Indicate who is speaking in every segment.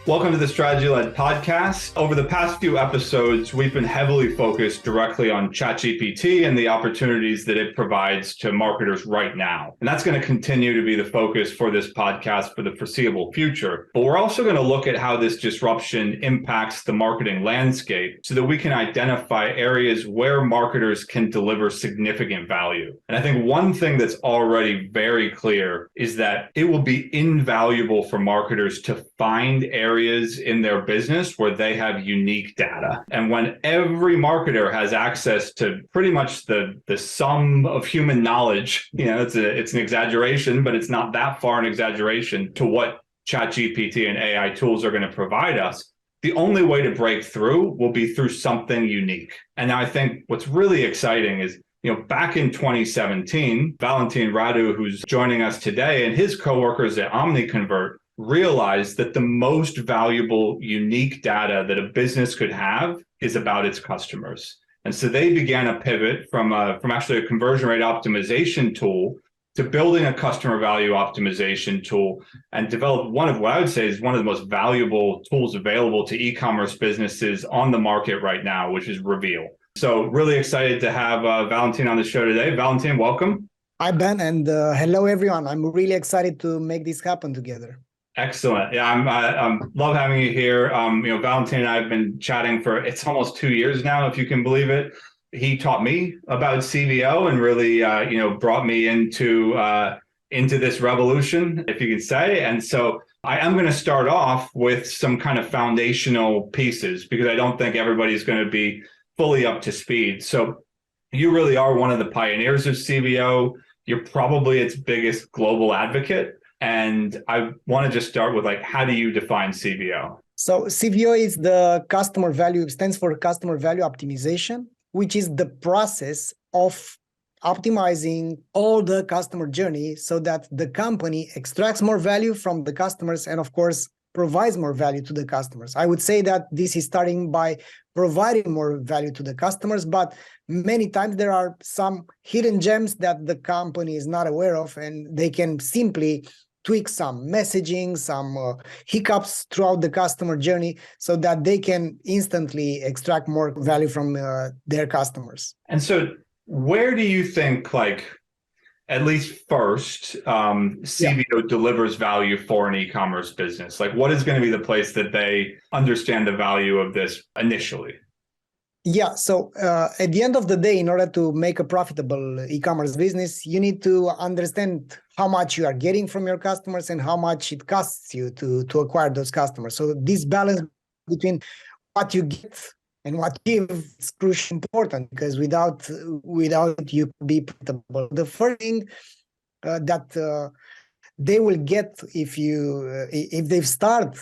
Speaker 1: Welcome to the Strategy-Led Podcast. Over the past few episodes, we've been heavily focused directly on ChatGPT and the opportunities that it provides to marketers right now. And that's going to continue to be the focus for this podcast for the foreseeable future. But we're also going to look at how this disruption impacts the marketing landscape so that we can identify areas where marketers can deliver significant value. And I think one thing that's already very clear is that it will be invaluable for marketers to find areas in their business where they have unique data. And when every marketer has access to pretty much the sum of human knowledge, it's an exaggeration, but it's not that far an exaggeration to what ChatGPT and AI tools are going to provide us. The only way to break through will be through something unique. And now I think what's really exciting is back in 2017, Valentin Radu, who's joining us today, and his coworkers at Omniconvert realized that the most valuable, unique data that a business could have is about its customers. And so they began a pivot from actually a conversion rate optimization tool to building a customer value optimization tool and developed one of what I would say is one of the most valuable tools available to e-commerce businesses on the market right now, which is Reveal. So really excited to have Valentin on the show today. Valentin, welcome.
Speaker 2: Hi, Ben, and hello, everyone. I'm really excited to make this happen together.
Speaker 1: Excellent. Yeah, I'm love having you here. Valentin and I have been chatting for it's almost 2 years now, if you can believe it. He taught me about CVO and really, brought me into this revolution, if you could say. And so I am going to start off with some kind of foundational pieces because I don't think everybody's going to be fully up to speed. So you really are one of the pioneers of CVO. You're probably its biggest global advocate. And I want to just start with how do you define CVO?
Speaker 2: So CVO is stands for Customer Value Optimization, which is the process of optimizing all the customer journey so that the company extracts more value from the customers and, of course, provides more value to the customers. I would say that this is starting by providing more value to the customers, but many times there are some hidden gems that the company is not aware of, and they can simply tweak some messaging, some hiccups throughout the customer journey so that they can instantly extract more value from their customers.
Speaker 1: And so where do you think, at least first, CVO delivers value for an e-commerce business? What is going to be the place that they understand the value of this initially?
Speaker 2: Yeah, so at the end of the day, in order to make a profitable e-commerce business, you need to understand how much you are getting from your customers and how much it costs you to acquire those customers. So this balance between what you get and what you give is crucially important because without you be profitable. The first thing that they will get if they start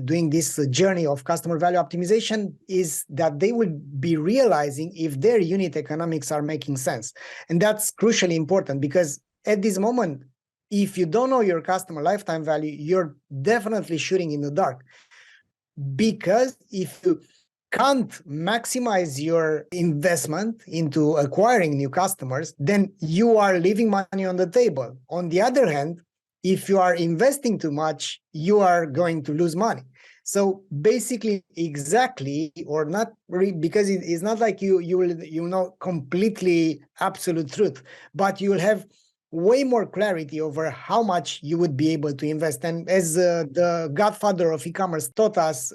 Speaker 2: doing this journey of customer value optimization is that they will be realizing if their unit economics are making sense. And that's crucially important because at this moment, if you don't know your customer lifetime value, you're definitely shooting in the dark. Because if you can't maximize your investment into acquiring new customers, then you are leaving money on the table. On the other hand, if you are investing too much, you are going to lose money. So basically, exactly, or not really, because it's not like you will know completely absolute truth, but you will have way more clarity over how much you would be able to invest. And as the godfather of e-commerce taught us,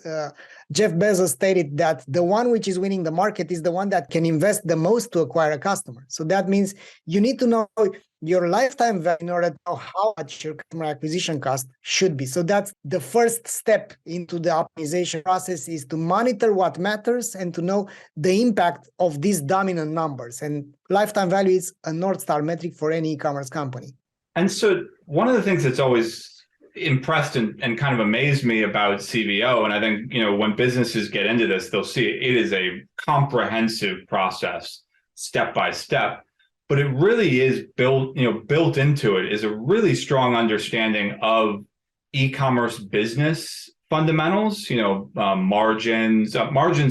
Speaker 2: Jeff Bezos stated that the one which is winning the market is the one that can invest the most to acquire a customer. So that means you need to know your lifetime value in order to know how much your customer acquisition cost should be. So that's the first step into the optimization process, is to monitor what matters and to know the impact of these dominant numbers. And lifetime value is a North Star metric for any e-commerce company.
Speaker 1: And so one of the things that's always impressed and kind of amazed me about CVO, and I think, when businesses get into this, they'll see it is a comprehensive process, step by step. But it really is built into it is a really strong understanding of e-commerce business fundamentals, margins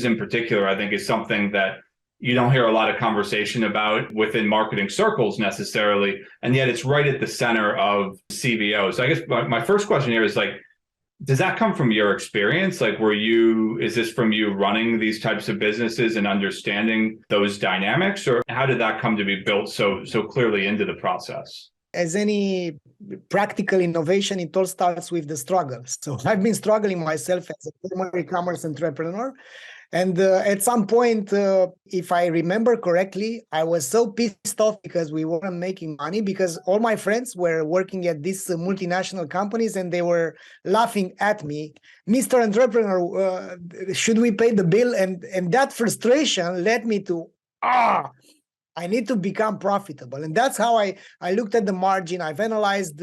Speaker 1: in particular, I think is something that you don't hear a lot of conversation about within marketing circles necessarily, and yet it's right at the center of CVO. So I guess my first question here is Does that come from your experience? Like, is this from you running these types of businesses and understanding those dynamics, or how did that come to be built so clearly into the process?
Speaker 2: As any practical innovation, it all starts with the struggle. So I've been struggling myself as a former e-commerce entrepreneur. And at some point, if I remember correctly, I was so pissed off because we weren't making money, because all my friends were working at these multinational companies and they were laughing at me. Mr. Entrepreneur, should we pay the bill? And that frustration led me to, I need to become profitable. And that's how I looked at the margin. I've analyzed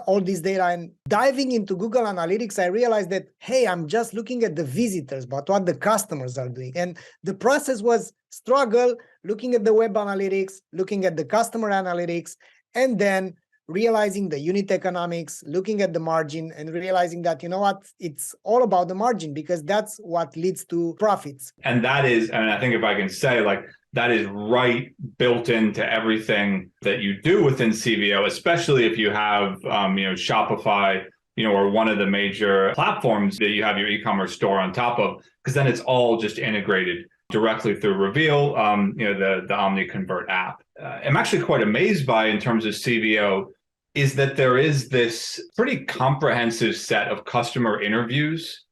Speaker 2: all this data, and diving into Google Analytics, I realized that, hey, I'm just looking at the visitors, but what the customers are doing. And the process was struggle, looking at the web analytics, looking at the customer analytics, and then realizing the unit economics, looking at the margin, and realizing that, you know what, it's all about the margin, because that's what leads to profits.
Speaker 1: And that is, and I think if I can say, like, that is right built into everything that you do within CVO, especially if you have, Shopify, or one of the major platforms that you have your e-commerce store on top of, because then it's all just integrated directly through Reveal, the Omniconvert app. I'm actually quite amazed by, in terms of CVO, is that there is this pretty comprehensive set of customer interviews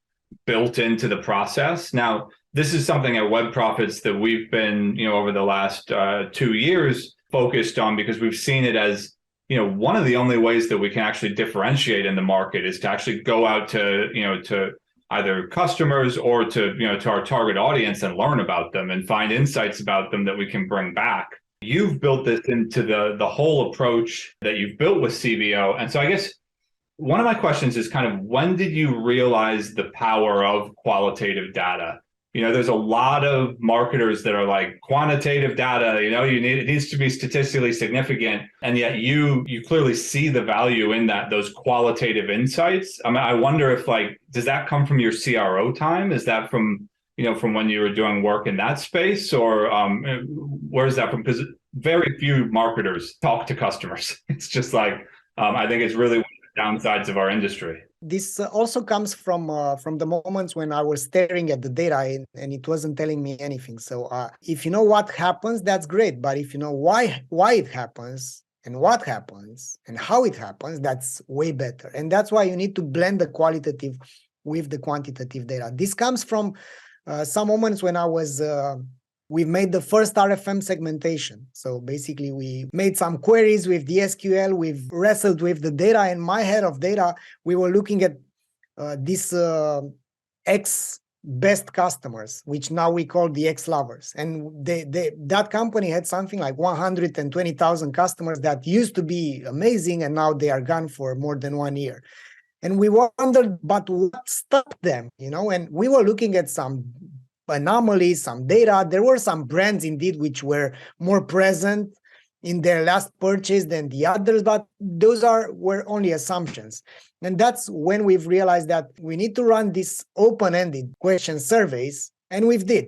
Speaker 1: built into the process. Now, this is something at Webprofits that we've been, over the last 2 years focused on, because we've seen it as, one of the only ways that we can actually differentiate in the market is to actually go out to, to either customers or to, to our target audience and learn about them and find insights about them that we can bring back. You've built this into the whole approach that you've built with CVO. And so I guess one of my questions is kind of, when did you realize the power of qualitative data? There's a lot of marketers that are like, quantitative data, it needs to be statistically significant. And yet you clearly see the value in those qualitative insights. I mean, I wonder if, like, does that come from your CRO time? Is that from when you were doing work in that space, or where is that from? Because very few marketers talk to customers. It's just like, I think it's really one of the downsides of our industry.
Speaker 2: This also comes from the moments when I was staring at the data and it wasn't telling me anything. So if you know what happens, that's great. But if you know why it happens and what happens and how it happens, that's way better. And that's why you need to blend the qualitative with the quantitative data. This comes from some moments when we made the first RFM segmentation. So basically, we made some queries with the SQL, we've wrestled with the data, and my head of data, we were looking at this X best customers, which now we call the X lovers. And that company had something like 120,000 customers that used to be amazing, and now they are gone for more than 1 year. And we wondered, but what stopped them? And we were looking at some anomalies, some data. There were some brands indeed which were more present in their last purchase than the others, but those were only assumptions. And that's when we've realized that we need to run these open-ended question surveys, and we've did.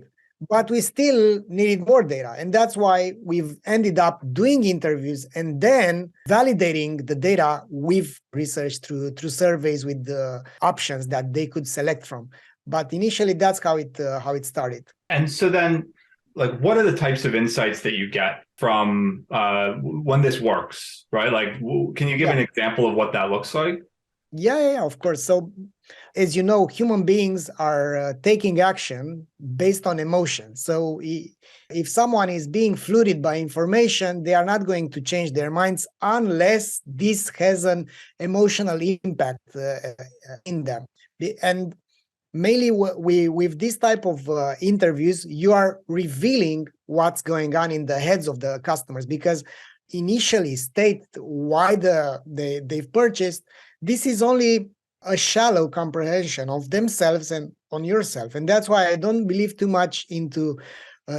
Speaker 2: But we still needed more data. And that's why we've ended up doing interviews and then validating the data with research through surveys with the options that they could select from. But initially, that's how it started. And
Speaker 1: so then, like, what are the types of insights that you get from when this works, right? Like, can you give an example of what that looks like?
Speaker 2: Yeah, of course. So, as you know, human beings are taking action based on emotion. So if someone is being flooded by information, they are not going to change their minds unless this has an emotional impact in them. And mainly with this type of interviews, you are revealing what's going on in the heads of the customers, because initially state why they've purchased. This is only a shallow comprehension of themselves and on yourself. And that's why I don't believe too much into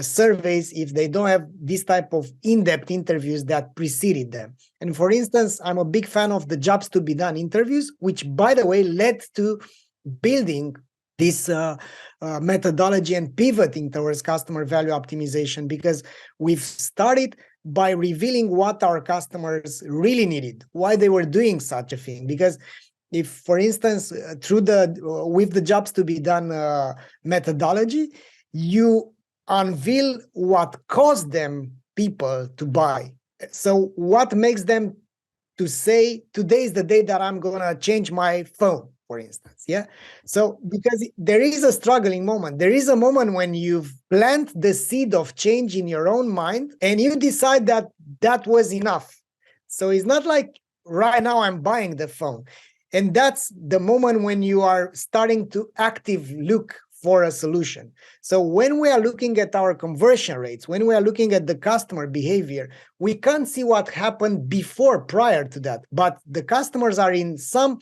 Speaker 2: surveys if they don't have this type of in-depth interviews that preceded them. And for instance, I'm a big fan of the jobs to be done interviews, which, by the way, led to building this methodology and pivoting towards customer value optimization, because we've started by revealing what our customers really needed, why they were doing such a thing. Because if for instance, with the jobs to be done methodology, you unveil what caused them people to buy. So what makes them to say, today is the day that I'm going to change my phone, for instance. Yeah. So because there is a struggling moment, there is a moment when you've planted the seed of change in your own mind and you decide that that was enough. So it's not like right now I'm buying the phone. And that's the moment when you are starting to actively look for a solution. So when we are looking at our conversion rates, when we are looking at the customer behavior, we can't see what happened prior to that. But the customers are in some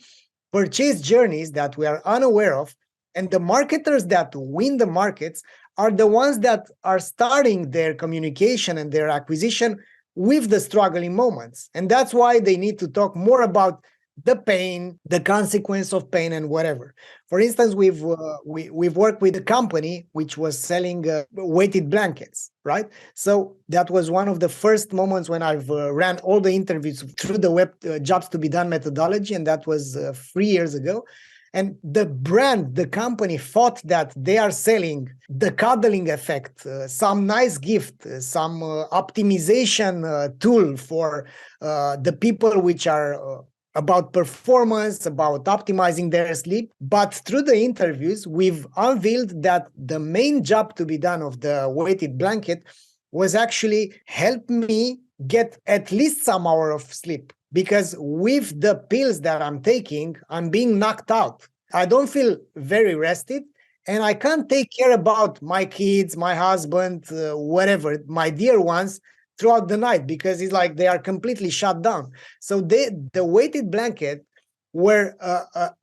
Speaker 2: purchase journeys that we are unaware of. And the marketers that win the markets are the ones that are starting their communication and their acquisition with the struggling moments. And that's why they need to talk more about the pain, the consequence of pain, and whatever. For instance, we've worked with a company which was selling weighted blankets, right? So that was one of the first moments when I've ran all the interviews through the jobs to be done methodology, and that was 3 years ago. And the company thought that they are selling the cuddling effect, some nice gift, some optimization tool for the people which are about performance, about optimizing their sleep. But through the interviews, we've unveiled that the main job to be done of the weighted blanket was actually help me get at least some hour of sleep. Because with the pills that I'm taking, I'm being knocked out. I don't feel very rested. And I can't take care about my kids, my husband, whatever, my dear ones, throughout the night, because it's like they are completely shut down. So the weighted blanket were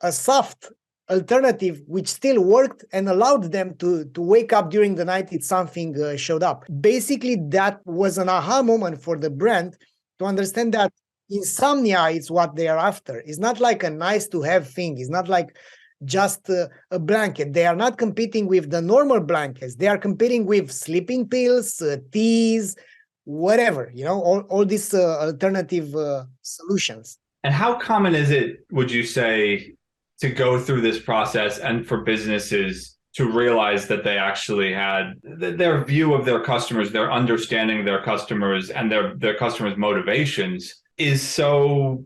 Speaker 2: a soft alternative which still worked and allowed them to wake up during the night if something showed up. Basically, that was an aha moment for the brand to understand that insomnia is what they are after. It's not like a nice to have thing. It's not like just a blanket. They are not competing with the normal blankets. They are competing with sleeping pills, teas, whatever, all these alternative solutions.
Speaker 1: And how common is it, would you say, to go through this process and for businesses to realize that they actually had their view of their customers, their understanding of their customers and their customers' motivations is so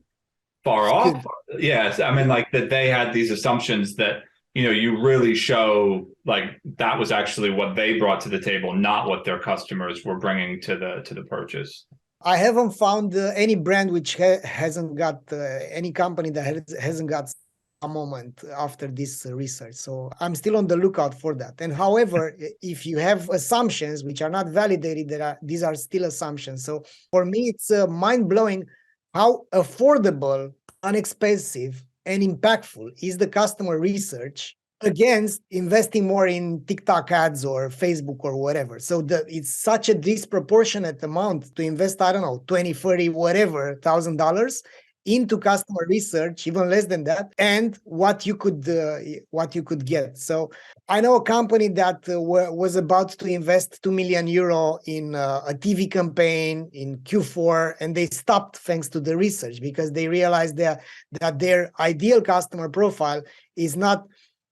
Speaker 1: far off? Yes. I mean, like that they had these assumptions that, you really show like that was actually what they brought to the table, not what their customers were bringing to the purchase.
Speaker 2: I haven't found any brand which hasn't got any company that hasn't got a moment after this research. So I'm still on the lookout for that. And however, if you have assumptions which are not validated, these are still assumptions. So for me, it's mind-blowing how affordable, inexpensive, and impactful is the customer research against investing more in TikTok ads or Facebook or whatever. So it's such a disproportionate amount to invest, I don't know, 20, 30, whatever, $1,000 into customer research, even less than that, and what you could get. So I know a company that was about to invest 2 million euro in a TV campaign in Q4, and they stopped thanks to the research because they realized that their ideal customer profile is not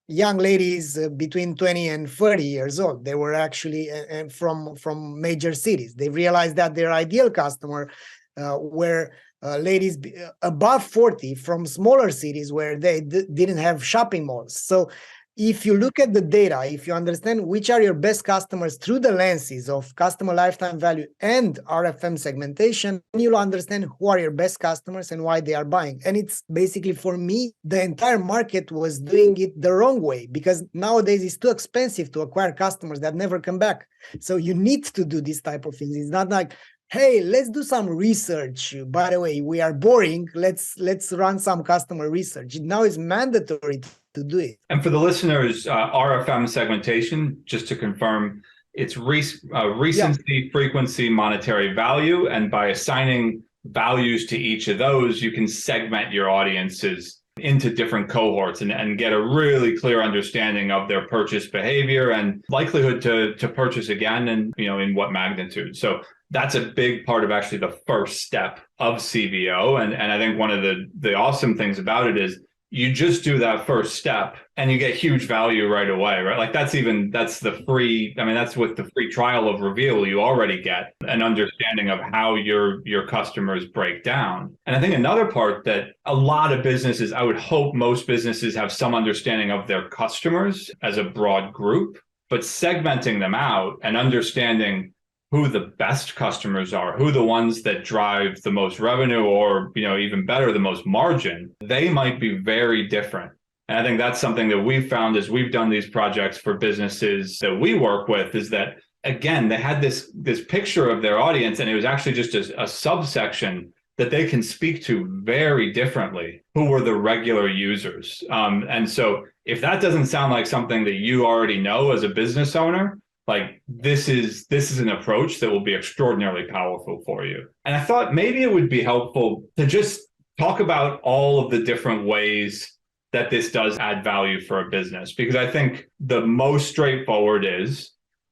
Speaker 2: young ladies between 20 and 30 years old. They were actually from major cities. They realized that their ideal customer were ladies above 40 from smaller cities where they didn't have shopping malls. So if you look at the data, if you understand which are your best customers through the lenses of customer lifetime value and RFM segmentation, you'll understand who are your best customers and why they are buying. And it's basically, for me, the entire market was doing it the wrong way, because nowadays it's too expensive to acquire customers that never come back. So you need to do this type of things. It's not like, hey, let's do some research. By the way, we are boring. Let's run some customer research. Now it's mandatory to do it.
Speaker 1: And for the listeners, RFM segmentation, just to confirm, it's recency, frequency, monetary value. And by assigning values to each of those, you can segment your audiences into different cohorts and get a really clear understanding of their purchase behavior and likelihood to purchase again, and in what magnitude. So that's a big part of actually the first step of CVO. And I think one of the awesome things about it is you just do that first step and you get huge value right away, right? Like that's the free, I mean, that's with the free trial of Reveal, you already get an understanding of how your customers break down. And I think another part that a lot of businesses, I would hope most businesses have some understanding of their customers as a broad group, but segmenting them out and understanding who the best customers are, who the ones that drive the most revenue or, even better, the most margin, they might be very different. And I think that's something that we've found as we've done these projects for businesses that we work with, is that, again, they had this picture of their audience, and it was actually just a subsection that they can speak to very differently, who were the regular users. And so if that doesn't sound like something that you already know as a business owner, like this is an approach that will be extraordinarily powerful for you. And I thought maybe it would be helpful to just talk about all of the different ways that this does add value for a business, because I think the most straightforward is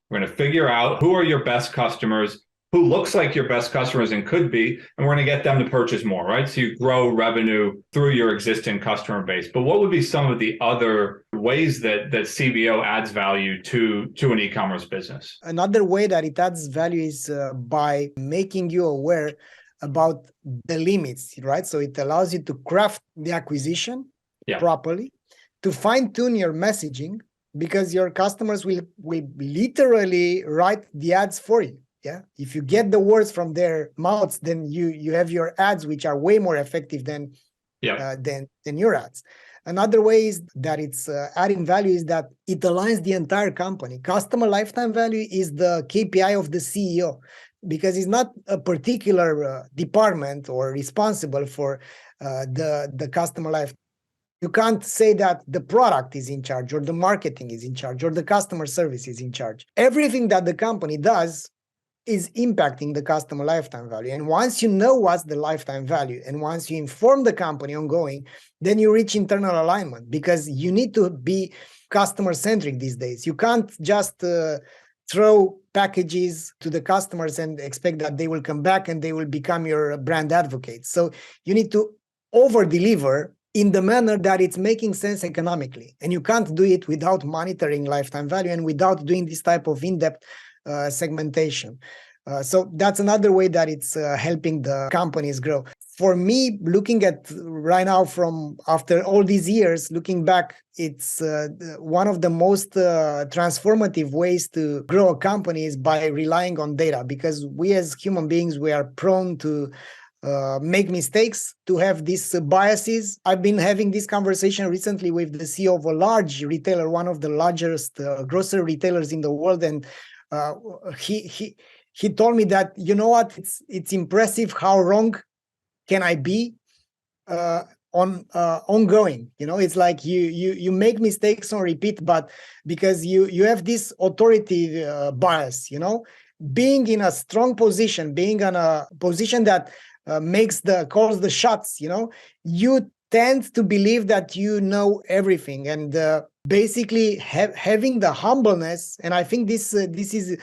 Speaker 1: we're going to figure out who are your best customers, who looks like your best customers and could be, and we're going to get them to purchase more, right? So you grow revenue through your existing customer base. But what would be some of the other ways that CVO adds value to an e-commerce business?
Speaker 2: Another way that it adds value is by making you aware about the limits, right? So it allows you to craft the acquisition properly, to fine-tune your messaging, because your customers will literally write the ads for you. Yeah, if you get the words from their mouths, then you have your ads, which are way more effective than your ads. Another way is that it's adding value is that it aligns the entire company. Customer lifetime value is the KPI of the CEO, because it's not a particular department or responsible for the customer lifetime. You can't say that the product is in charge, or the marketing is in charge, or the customer service is in charge. Everything that the company does is impacting the customer lifetime value. And once you know what's the lifetime value, and once you inform the company ongoing, then you reach internal alignment, because you need to be customer-centric these days. You can't just throw packages to the customers and expect that they will come back and they will become your brand advocates. So you need to over-deliver in the manner that it's making sense economically. And you can't do it without monitoring lifetime value and without doing this type of in-depth segmentation. So that's another way that it's helping the companies grow. For me, looking at right now, from after all these years, looking back, it's one of the most transformative ways to grow a company is by relying on data, because we as human beings, we are prone to make mistakes, to have these biases. I've been having this conversation recently with the CEO of a large retailer, one of the largest grocery retailers in the world, and he told me that, you know what, it's impressive how wrong can I be ongoing. It's like you make mistakes on repeat, but because you have this authority bias, being in a strong position, being in a position that calls the shots, you tend to believe that you know everything, and basically having the humbleness, and I think this is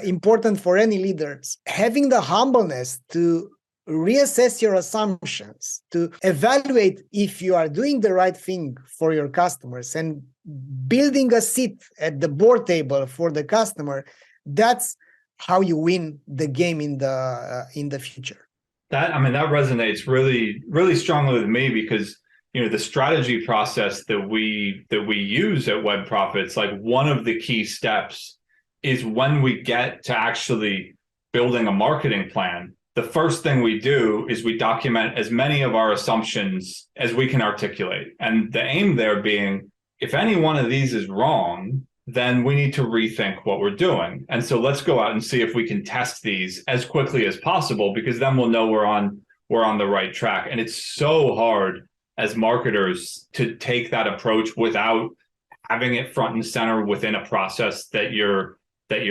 Speaker 2: important for any leaders, having the humbleness to reassess your assumptions, to evaluate if you are doing the right thing for your customers, and building a seat at the board table for the customer. That's how you win the game in the future.
Speaker 1: That resonates really, really strongly with me, because the strategy process that we use at Webprofits, like one of the key steps is when we get to actually building a marketing plan, the first thing we do is we document as many of our assumptions as we can articulate. And the aim there being, if any one of these is wrong, then we need to rethink what we're doing. And so let's go out and see if we can test these as quickly as possible, because then we'll know we're on the right track. And it's so hard as marketers to take that approach without having it front and center within a process that you're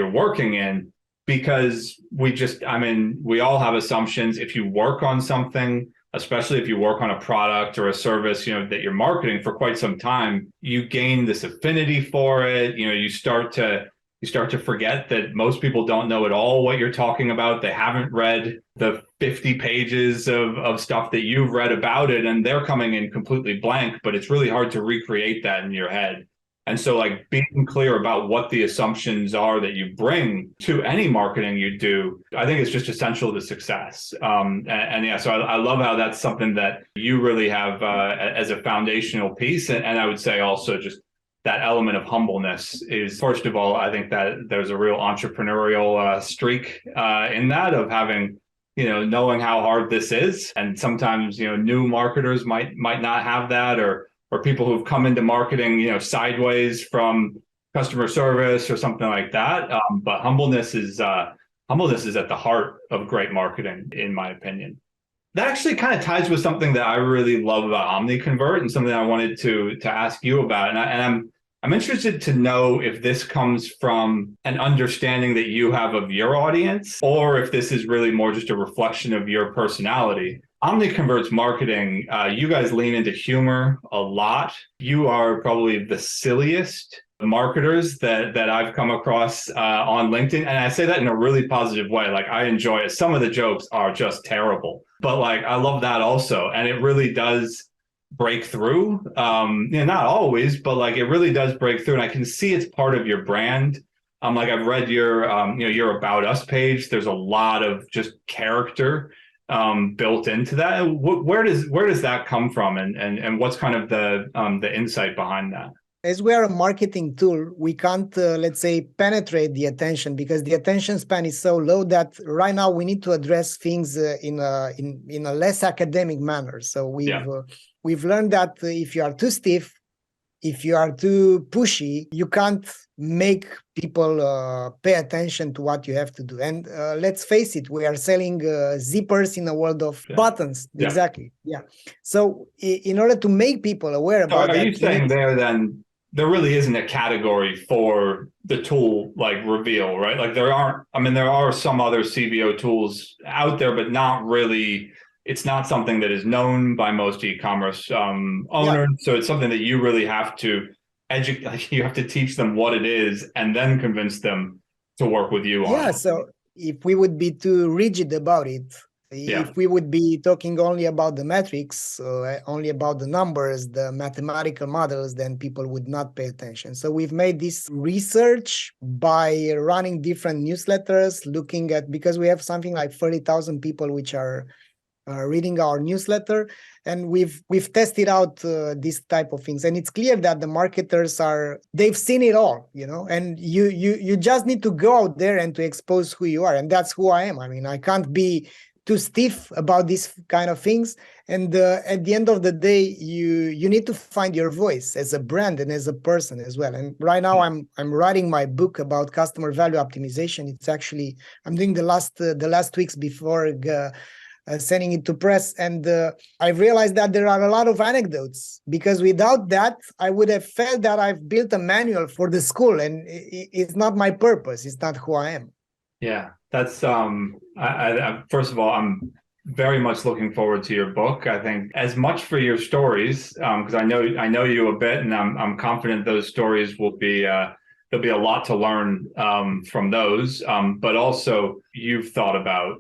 Speaker 1: working in, because we all have assumptions. If you work on something, especially if you work on a product or a service, that you're marketing for quite some time, you gain this affinity for it. You start to You start to forget that most people don't know at all what you're talking about. They haven't read the 50 pages of stuff that you've read about it, and they're coming in completely blank, but it's really hard to recreate that in your head. And so like being clear about what the assumptions are that you bring to any marketing you do, I think it's just essential to success. And yeah, so I love how that's something that you really have as a foundational piece. And I would say also just that element of humbleness is, first of all, I think that there's a real entrepreneurial streak in that, of having, knowing how hard this is. And sometimes, new marketers might not have that, or people who've come into marketing, sideways from customer service or something like that. But humbleness is at the heart of great marketing, in my opinion. That actually kind of ties with something that I really love about Omniconvert, and something I wanted to ask you about. And I'm interested to know if this comes from an understanding that you have of your audience, or if this is really more just a reflection of your personality. Omniconvert's marketing, you guys lean into humor a lot. You are probably the silliest marketers that I've come across on LinkedIn. And I say that in a really positive way. Like, I enjoy it. Some of the jokes are just terrible, but like, I love that also. And it really does break through. Not always, but like, it really does break through. And I can see it's part of your brand. Like, I've read your About Us page. There's a lot of just character built into that. Where does that come from, and what's kind of the insight behind that?
Speaker 2: As we are a marketing tool, we can't, let's say, penetrate the attention, because the attention span is so low that right now we need to address things in a less academic manner. So we've learned that if you are too stiff, if you are too pushy, you can't make people pay attention to what you have to do. And let's face it, we are selling zippers in a world of buttons.
Speaker 1: Yeah.
Speaker 2: Exactly. Yeah. So in order to make people aware about that,
Speaker 1: are you saying there then there really isn't a category for the tool like Reveal, right? Like, there are some other CVO tools out there, but not really. It's not something that is known by most e-commerce owners. Yeah. So it's something that you really have to educate. Like, you have to teach them what it is, and then convince them to work with you on it.
Speaker 2: Yeah. So if we would be too rigid about it, if we would be talking only about the metrics, only about the numbers, the mathematical models, then people would not pay attention. So we've made this research by running different newsletters, looking at, because we have something like 30,000 people which are reading our newsletter, and we've tested out this type of things, and it's clear that the marketers they've seen it all, and you just need to go out there and to expose who you are, and that's who I am. I mean, I can't be too stiff about these kind of things, and at the end of the day, you need to find your voice as a brand and as a person as well. And right now I'm writing my book about customer value optimization. It's actually, I'm doing the last weeks before sending it to press, and I realized that there are a lot of anecdotes, because without that I would have felt that I've built a manual for the school, and it's not my purpose. It's not who I am.
Speaker 1: Yeah, that's I first of all, I'm very much looking forward to your book. I think as much for your stories, because I know you a bit, and I'm confident those stories will be there'll be a lot to learn from those. But also, you've thought about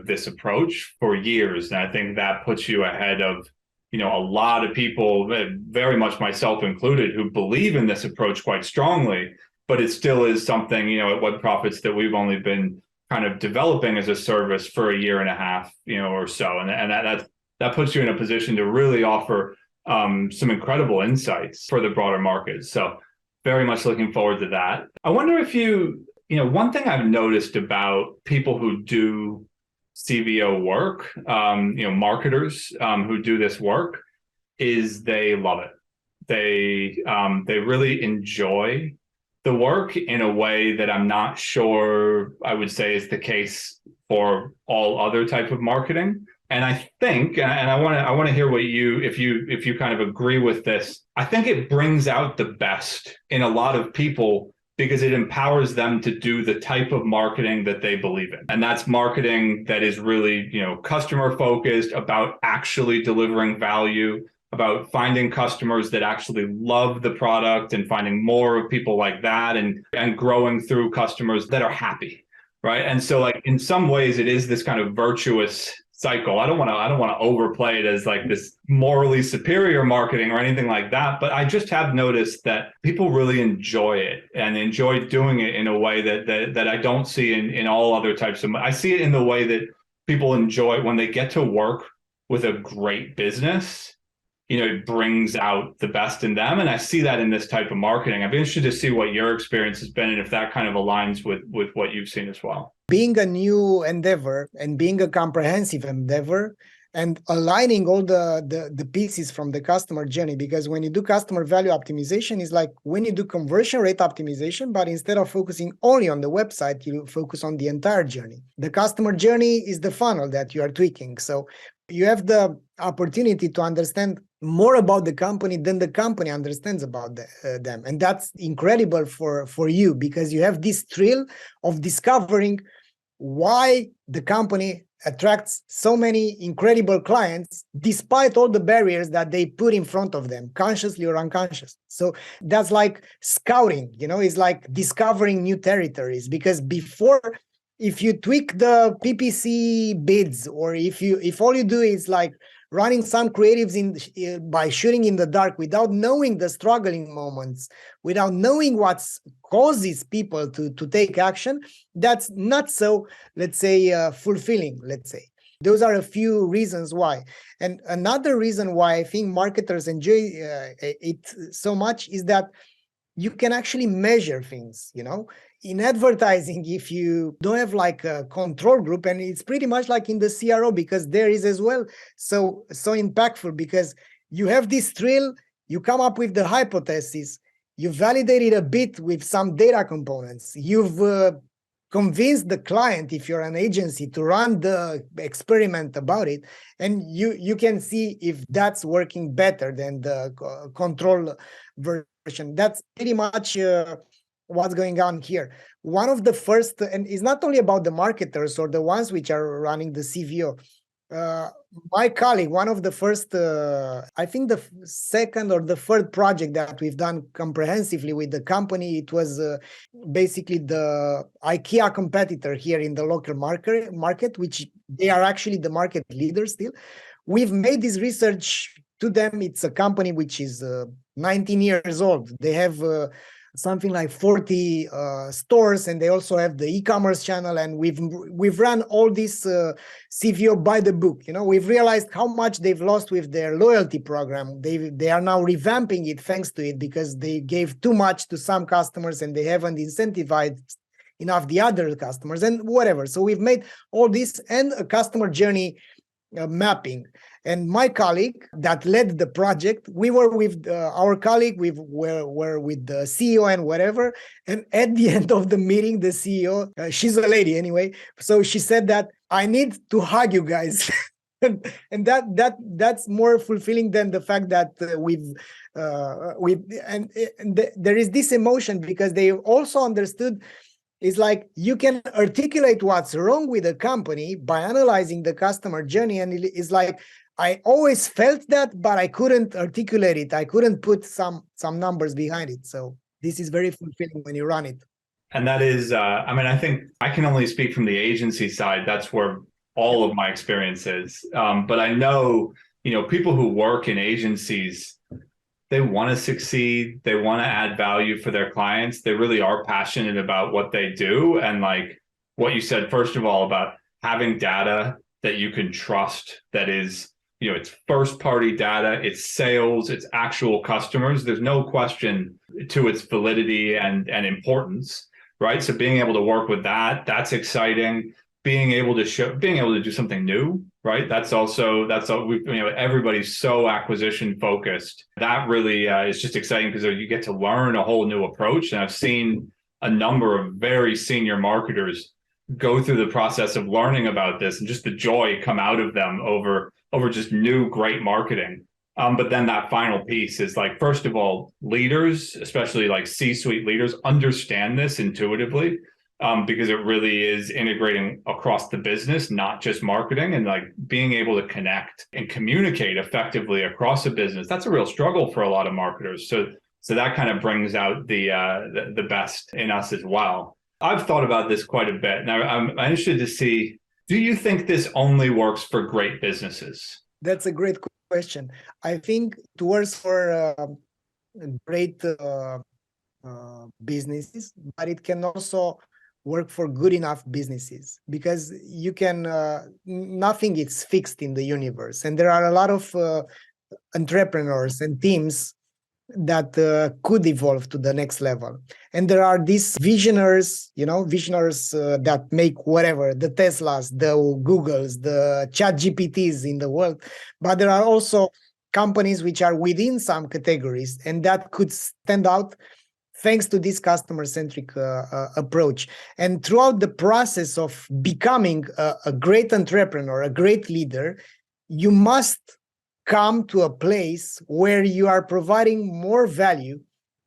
Speaker 1: this approach for years, and I think that puts you ahead of a lot of people, very much myself included, who believe in this approach quite strongly. But it still is something at Webprofits that we've only been kind of developing as a service for a year and a half, or so, and that puts you in a position to really offer some incredible insights for the broader market. So very much looking forward to that. I wonder if one thing I've noticed about people who do CVO work, marketers who do this work, is they love it. They really enjoy the work in a way that I'm not sure I would say is the case for all other type of marketing. And I think, and I want to hear what if you kind of agree with this. I think it brings out the best in a lot of people, because it empowers them to do the type of marketing that they believe in. And that's marketing that is really, customer focused, about actually delivering value, about finding customers that actually love the product and finding more of people like that, and growing through customers that are happy, right? And so like in some ways it is this kind of virtuous cycle. I don't want to overplay it as like this morally superior marketing or anything like that, but I just have noticed that people really enjoy it and enjoy doing it in a way that I don't see in all other types of. I see it in the way that people enjoy when they get to work with a great business. It brings out the best in them, and I see that in this type of marketing. I'd be interested to see what your experience has been and if that kind of aligns with what you've seen as well.
Speaker 2: Being a new endeavor and being a comprehensive endeavor and aligning all the pieces from the customer journey, because when you do customer value optimization, it's like when you do conversion rate optimization, but instead of focusing only on the website, you focus on the entire journey. The customer journey is the funnel that you are tweaking. So you have the opportunity to understand more about the company than the company understands about them. And that's incredible for you, because you have this thrill of discovering why the company attracts so many incredible clients despite all the barriers that they put in front of them, consciously or unconscious. So that's like scouting, it's like discovering new territories, because before, if you tweak the PPC bids, or if all you do is like running some creatives by shooting in the dark without knowing the struggling moments, without knowing what causes people to take action, that's not so, let's say, fulfilling, let's say. Those are a few reasons why. And another reason why I think marketers enjoy it so much is that you can actually measure things, In advertising, if you don't have like a control group, and it's pretty much like in the CRO, because there is as well so impactful, because you have this thrill, you come up with the hypothesis, you validate it a bit with some data components, you've convinced the client, if you're an agency, to run the experiment about it, and you can see if that's working better than the control version. That's pretty much what's going on here. One of the first, and it's not only about the marketers or the ones which are running the CVO. My colleague, one of the first, I think the second or the third project that we've done comprehensively with the company, it was basically the IKEA competitor here in the local market, which they are actually the market leader still. We've made this research to them. It's a company which is 19 years old. They have something like 40 stores, and they also have the e-commerce channel, and we've run all this CVO by the book. We've realized how much they've lost with their loyalty program. They are now revamping it thanks to it, because they gave too much to some customers and they haven't incentivized enough the other customers and whatever. So we've made all this and a customer journey mapping. And my colleague that led the project, we were with our colleague, we were with the CEO and whatever. And at the end of the meeting, the CEO, she's a lady anyway, so she said that I need to hug you guys. And that's more fulfilling than the fact that there is this emotion, because they also understood. It's like you can articulate what's wrong with the company by analyzing the customer journey. And it's like, I always felt that, but I couldn't articulate it. I couldn't put some numbers behind it. So this is very fulfilling when you run it.
Speaker 1: And that is, I think I can only speak from the agency side. That's where all of my experience is. But I know, people who work in agencies, they want to succeed. They want to add value for their clients. They really are passionate about what they do. And like what you said, first of all, about having data that you can trust, that is, it's first party data, it's sales, it's actual customers. There's no question to its validity and importance, right? So being able to work with that, that's exciting. Being able to do something new, right? That's all. Everybody's so acquisition focused. That really is just exciting, because you get to learn a whole new approach. And I've seen a number of very senior marketers go through the process of learning about this, and just the joy come out of them over just new great marketing. But then that final piece is like, first of all, leaders, especially like C-suite leaders, understand this intuitively. because it really is integrating across the business, not just marketing, and like being able to connect and communicate effectively across a business. That's a real struggle for a lot of marketers. So that kind of brings out the best in us as well. I've thought about this quite a bit. Now, I'm interested to see, do you think this only works for great businesses?
Speaker 2: That's a great question. I think it works for great businesses, but it can also work for good enough businesses, because you can, nothing is fixed in the universe. And there are a lot of entrepreneurs and teams that could evolve to the next level. And there are these visionaries, that make whatever, the Teslas, the Googles, the ChatGPTs in the world. But there are also companies which are within some categories and that could stand out thanks to this customer-centric approach. And throughout the process of becoming a great entrepreneur, a great leader, you must come to a place where you are providing more value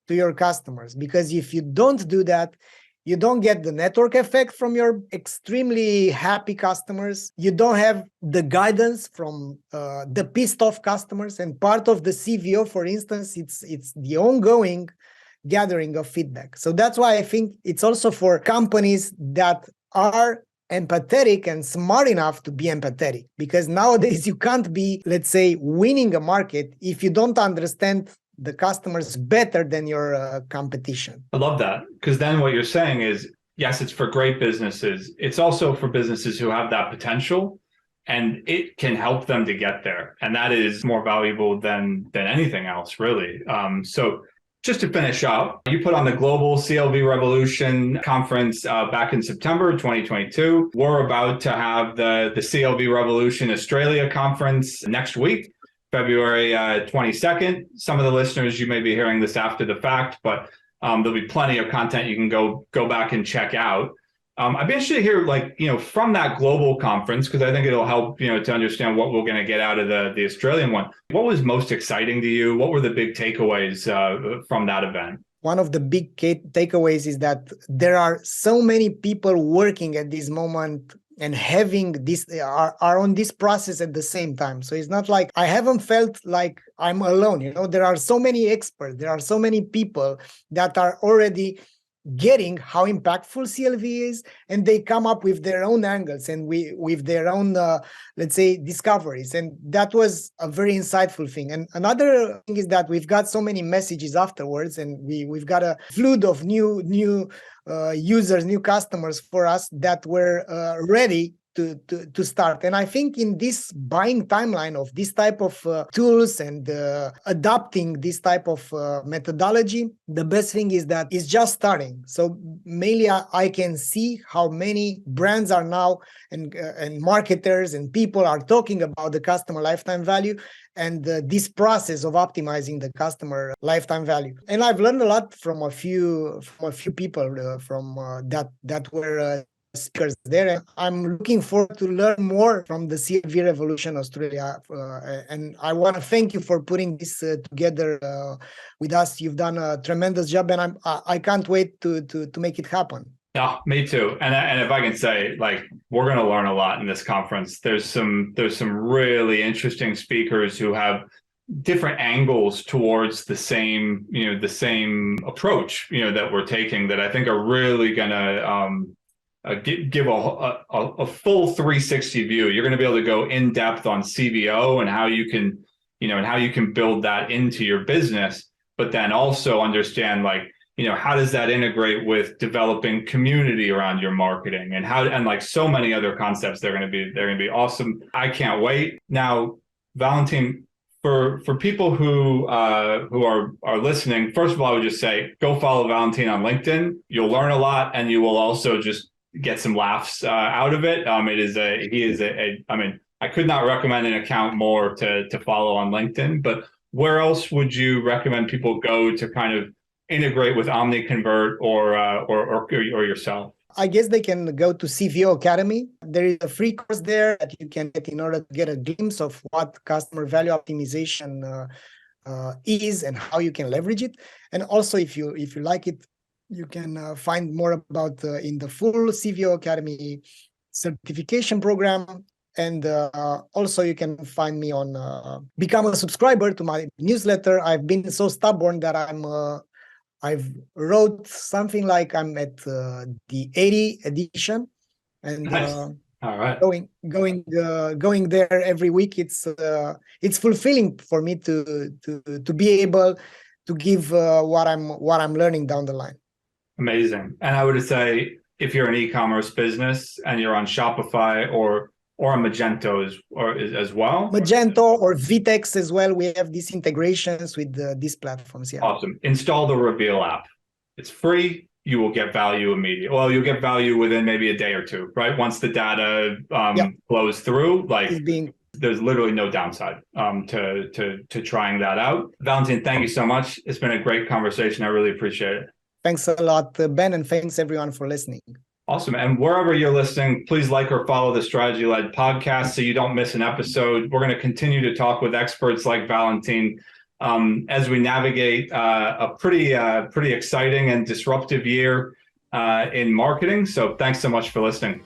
Speaker 2: to your customers. Because if you don't do that, you don't get the network effect from your extremely happy customers. You don't have the guidance from the pissed off customers. And part of the CVO, for instance, it's the ongoing gathering of feedback. So that's why I think it's also for companies that are empathetic and smart enough to be empathetic, because nowadays you can't be, let's say, winning a market if you don't understand the customers better than your competition.
Speaker 1: I love that, because then what you're saying is, yes, it's for great businesses. It's also for businesses who have that potential, and it can help them to get there. And that is more valuable than anything else, really. So just to finish up, you put on the Global CLV Revolution conference back in September 2022. We're about to have the CLV Revolution Australia conference next week, February 22nd. Some of the listeners, you may be hearing this after the fact, but there'll be plenty of content you can go back and check out. I'd be interested to hear, from that global conference, because I think it'll help, to understand what we're going to get out of the Australian one. What was most exciting to you? What were the big takeaways from that event?
Speaker 2: One of the big takeaways is that there are so many people working at this moment and having this, are on this process at the same time. So it's not like I haven't felt like I'm alone. There are so many experts, there are so many people that are already getting how impactful CLV is, and they come up with their own angles and with their own, let's say, discoveries. And that was a very insightful thing. And another thing is that we've got so many messages afterwards, and we've got a flood of new users, new customers for us that were ready to start. And I think in this buying timeline of this type of tools and adopting this type of methodology, the best thing is that it's just starting. So mainly I can see how many brands are now and marketers and people are talking about the customer lifetime value and this process of optimizing the customer lifetime value. And I've learned a lot from a few people that were speakers there. And I'm looking forward to learn more from the CLV Revolution Australia. And I want to thank you for putting this together with us. You've done a tremendous job, and I can't wait to make it happen.
Speaker 1: Yeah, me too. And if I can say, we're going to learn a lot in this conference. There's some really interesting speakers who have different angles towards the same approach, that we're taking, that I think are really going to give a full 360 view. You're going to be able to go in depth on CVO and how you can build that into your business, but then also understand how does that integrate with developing community around your marketing, and so many other concepts. They're going to be awesome. I can't wait. Now, Valentin, for people who are listening, first of all, I would just say, go follow Valentin on LinkedIn. You'll learn a lot, and you will also just get some laughs out of it. I could not recommend an account more to follow on LinkedIn. But where else would you recommend people go to kind of integrate with Omniconvert or yourself?
Speaker 2: I guess they can go to CVO Academy. There is a free course there that you can get in order to get a glimpse of what customer value optimization is and how you can leverage it. And also, if you like it, You can find more about in the full CVO Academy certification program. And also you can find me on become a subscriber to my newsletter. I've been so stubborn that I've wrote something like I'm at the 80 edition, and
Speaker 1: Nice. All right.
Speaker 2: going there every week. It's fulfilling for me to be able to give what I'm learning down the line.
Speaker 1: Amazing. And I would say if you're an e-commerce business and you're on Shopify or on Magento as well.
Speaker 2: Magento or Vitex as well. We have these integrations with these platforms. Yeah.
Speaker 1: Awesome. Install the Reveal app. It's free. You will get value immediately. Well, you'll get value within maybe a day or two, right? Once the data flows through, there's literally no downside to trying that out. Valentin, thank you so much. It's been a great conversation. I really appreciate it.
Speaker 2: Thanks a lot, Ben, and thanks everyone for listening.
Speaker 1: Awesome. And wherever you're listening, please like or follow the Strategy Led podcast so you don't miss an episode. We're going to continue to talk with experts like Valentin as we navigate a pretty exciting and disruptive year in marketing. So thanks so much for listening.